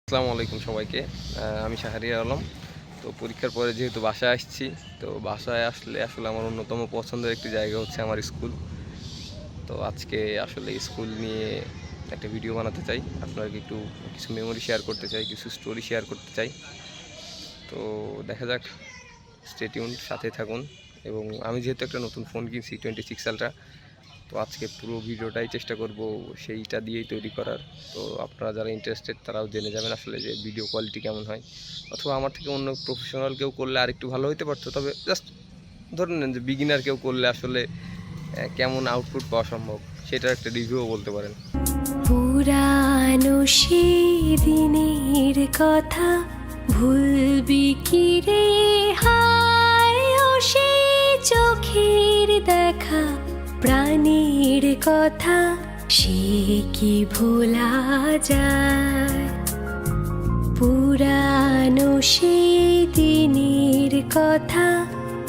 আসসালামু আলাইকুম সবাইকে। আমি শাহরিয়ার আলম। তো পরীক্ষার পরে যেহেতু বাসায় আসছি, তো বাসায় আসলে আমার অন্যতম পছন্দের একটি জায়গা হচ্ছে আমার স্কুল। তো আজকে আসলে স্কুল নিয়ে একটা ভিডিও বানাতে চাই, আপনাদেরকে একটু কিছু মেমোরি শেয়ার করতে চাই, কিছু স্টোরি শেয়ার করতে চাই। তো দেখা যাক, স্টে টিউনড, সাথে থাকুন। এবং আমি যেহেতু একটা নতুন ফোন কিনছি 26 আলট্রা, তো আজকে পুরো ভিডিওটাই চেষ্টা করব সেইটা দিয়েই তৈরি করার। তো আপনারা যারা ইন্টারেস্টেড তারাও জেনে যাবেন আসলে যে ভিডিও কোয়ালিটি কেমন হয়, অথবা আমার থেকে অন্য প্রফেশনাল কেউ করলে আরেকটু ভালো হতে পারতো। তবে জাস্ট ধরে নেন যে বিগিনার কেউ করলে আসলে কেমন আউটপুট পাওয়া সম্ভব সেটার একটা রিভিউও বলতে পারেন। পুরানো সেই দিনের কথা ভুলবি কি রে, হায় ও সেই চোখের দেখা, প্রাণীর কথা সে কি ভোলা যায়। পুরানো সেই দিনের কথা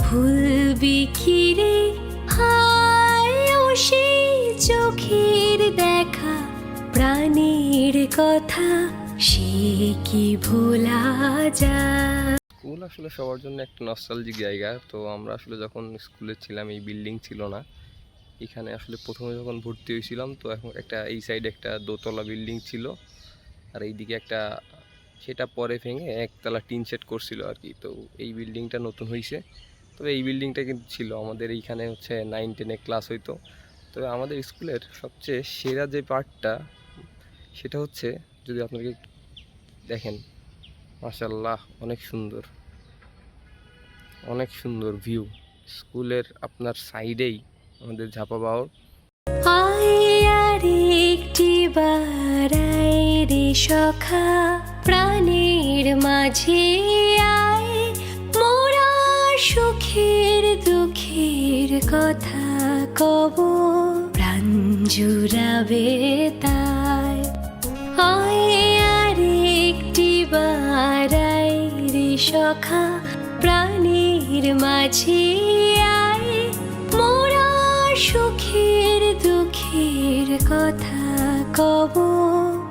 ভুলবি কি রে, হায় ও সেই চোখের দেখা, প্রাণীর কথা সে কি ভোলা যায়। স্কুল আসলে সবার জন্য একটা নস্টালজিক জায়গা। তো আমরা আসলে যখন স্কুলে ছিলাম এই বিল্ডিং ছিল না, এখানে আসলে প্রথমে যখন ভর্তি হয়েছিলাম, তো এখন একটা এই সাইডে একটা দোতলা বিল্ডিং ছিল, আর এইদিকে একটা, সেটা পরে ভেঙে একতলা টিন শেড করছিল আর কি। তো এই বিল্ডিংটা নতুন হয়েছে। তবে এই বিল্ডিংটা কিন্তু ছিল আমাদের এইখানে হচ্ছে 9-10-এ ক্লাস হইতো। তবে আমাদের স্কুলের সবচেয়ে সেরা যে পার্টটা, সেটা হচ্ছে, যদি আপনাকে একটু দেখেন, মাশাল্লাহ অনেক সুন্দর, অনেক সুন্দর ভিউ। স্কুলের আপনার সাইডেই আমাদের ঝাপা বাওর। আয় আর একটি বার আয় রে সখা, প্রাণের মাঝে আয়, মোরা সুখের দুঃখের কথা কব, প্রাণ জুড়াবে তাই। আয় আর একটি বার আয় রে সখা, প্রাণের মাঝে আয়, মোরা সুখের দুঃখের কথা কব,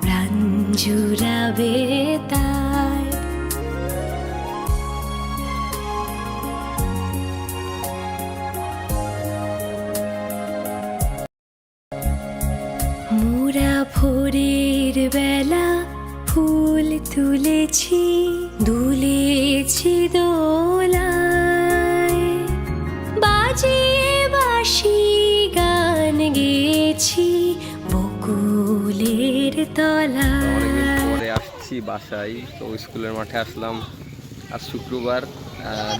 প্রাণ জুড়াবে তাই। মোরা ভোরের বেলা ফুল তুলেছি, দুলেছি দোলায়, বাজিয়ে বাঁশি গান গেয়েছি বকুলের তলায়। পরে আসছি বাসায়, তো স্কুলের মাঠে আসলাম। আজ শুক্রবার,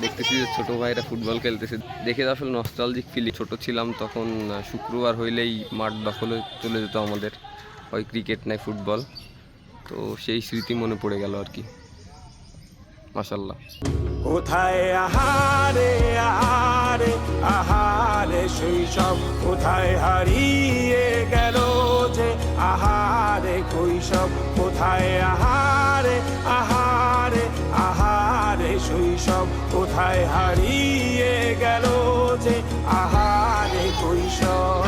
দেখতেছি যে ছোটো ভাইরা ফুটবল খেলতেছে, দেখে আসলে নস্টালজিক ফিল। ছোট ছিলাম তখন শুক্রবার হইলেই মাঠ দখলে চলে যেত আমাদের, হয় ক্রিকেট নাই ফুটবল। তো সেই স্মৃতি মনে পড়ে গেল আর কি। মাশাল্লাহ। কোথায় আহারে আহারে আহারে শৈশব, কোথায় হারিয়ে গেল যে আহারে কৈশব, কোথায় আহারে আহারে আহারে শৈশব, কোথায় হারিয়ে গেল যে আহারে কৈশব।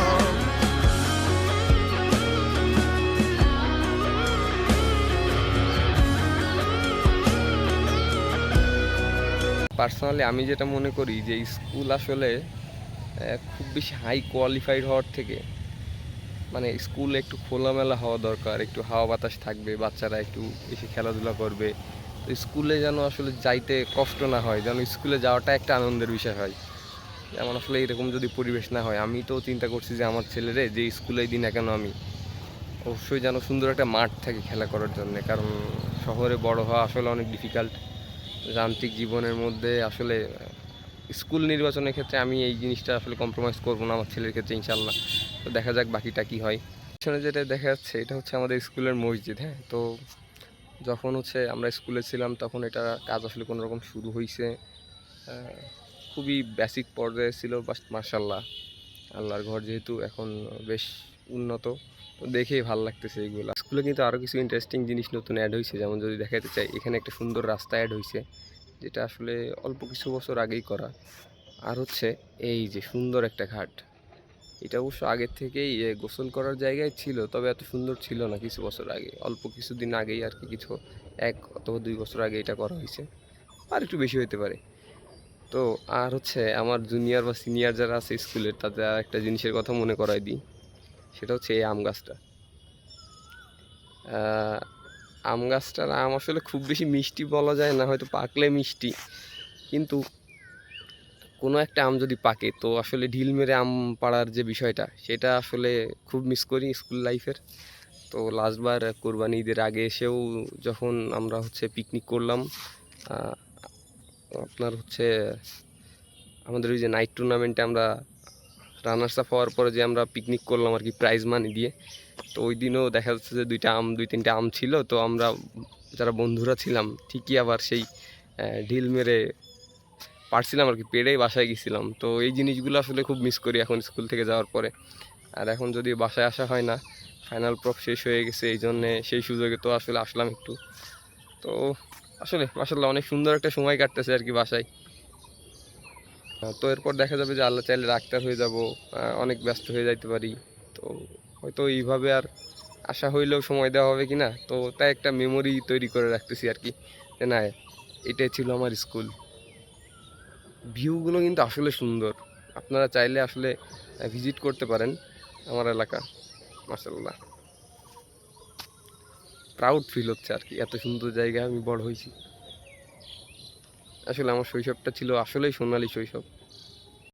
পার্সোনালি আমি যেটা মনে করি যে স্কুল আসলে খুব বেশি হাই কোয়ালিফাইড হওয়ার থেকে, মানে স্কুলে একটু খোলামেলা হওয়া দরকার, একটু হাওয়া বাতাস থাকবে, বাচ্চারা একটু বেশি খেলাধুলা করবে। তো স্কুলে যেন আসলে যাইতে কষ্ট না হয়, যেন স্কুলে যাওয়াটা একটা আনন্দের বিষয় হয়। যেমন আসলে এরকম যদি পরিবেশ না হয়, আমি তো চিন্তা করছি যে আমার ছেলেরে যে স্কুলেই দিই না কেন, আমি অবশ্যই যেন সুন্দর একটা মাঠ থাকে খেলা করার জন্য। কারণ শহরে বড় হওয়া আসলে অনেক ডিফিকাল্ট। যান্ত্রিক জীবনের মধ্যে আসলে স্কুল নির্বাচনের ক্ষেত্রে আমি এই জিনিসটা আসলে কম্প্রোমাইজ করবো না আমার ছেলের ক্ষেত্রে, ইনশাল্লাহ। তো দেখা যাক বাকিটা কি হয়। পিছনে যেটা দেখা যাচ্ছে এটা হচ্ছে আমাদের স্কুলের মসজিদ। হ্যাঁ, তো যখন হচ্ছে আমরা স্কুলে ছিলাম তখন এটা কাজ আসলে কোনো রকম শুরু হয়েছে, খুবই বেসিক পর্যায়ে ছিল। বাস মার্শাল্লাহ, আল্লাহর ঘর যেহেতু এখন বেশ উন্নত, তো দেখেই ভালো লাগতেছে এইগুলো। স্কুলে কিন্তু আরও কিছু ইন্টারেস্টিং জিনিস নতুন অ্যাড হয়েছে, যেমন যদি দেখাতে চাই, এখানে একটা সুন্দর রাস্তা অ্যাড হয়েছে, যেটা আসলে অল্প কিছু বছর আগেই করা। আর হচ্ছে এই যে সুন্দর একটা ঘাট, এটা অবশ্য আগের থেকেই গোসল করার জায়গায় ছিল, তবে এত সুন্দর ছিল না কিছু বছর আগে, অল্প কিছুদিন আগেই আর কি, কিছু 1 অথবা 2 বছর আগে এটা করা হয়েছে, আর একটু বেশি হতে পারে। তো আর হচ্ছে আমার জুনিয়র বা সিনিয়র যারা আছে স্কুলের, তাদের আর একটা জিনিসের কথা মনে করাই দিই, সেটা হচ্ছে এই আম গাছটা। আহ, আম গাছটার আম আসলে খুব বেশি মিষ্টি বলা যায় না, হয়তো পাকলে মিষ্টি, কিন্তু কোনো একটা আম যদি পাকে তো আসলে ঢিল মেরে আম পাড়ার যে বিষয়টা, সেটা আসলে খুব মিস করি স্কুল লাইফের। তো লাস্টবার কোরবানি ঈদের আগে এসেও যখন আমরা হচ্ছে পিকনিক করলাম, আহ, আপনার হচ্ছে আমাদের ওই যে নাইট টুর্নামেন্টে আমরা রানার্স আপ হওয়ার পরে যে আমরা পিকনিক করলাম আর কি, প্রাইজ মানি দিয়ে, তো ওই দিনও দেখা যাচ্ছে যে 2-3টে আম ছিল, তো আমরা যারা বন্ধুরা ছিলাম ঠিকই আবার সেই ঢিল মেরে পারছিলাম আর কি, পেড়েই বাসায় গেছিলাম। তো এই জিনিসগুলো আসলে খুব মিস করি এখন স্কুল থেকে যাওয়ার পরে। আর এখন যদি বাসায় আসা হয় না, ফাইনাল প্রপ শেষ হয়ে গেছে, এই জন্যে সেই সুযোগে তো আসলে আসলাম একটু। তো আসলে মাশাআল্লাহ অনেক সুন্দর একটা সময় কাটতেছে আর কি বাসায়। তো এরপর দেখা যাবে যে আল্লাহ চাইলে ডাক্তার হয়ে যাব, অনেক ব্যস্ত হয়ে যাইতে পারি। তো হয়তো এইভাবে আর আশা হইলেও সময় দেওয়া হবে কি না, তো তাই একটা মেমোরি তৈরি করে রাখতেছি আর কি, যে না এটাই ছিল আমার স্কুল। ভিউগুলো কিন্তু আসলে সুন্দর, আপনারা চাইলে আসলে ভিজিট করতে পারেন আমার এলাকা। মাশাআল্লাহ প্রাউড ফিল হচ্ছে আর কি, এত সুন্দর জায়গায় আমি বড় হয়েছি। আসলে আমার শৈশবটা ছিল আসলেই সোনালী শৈশব।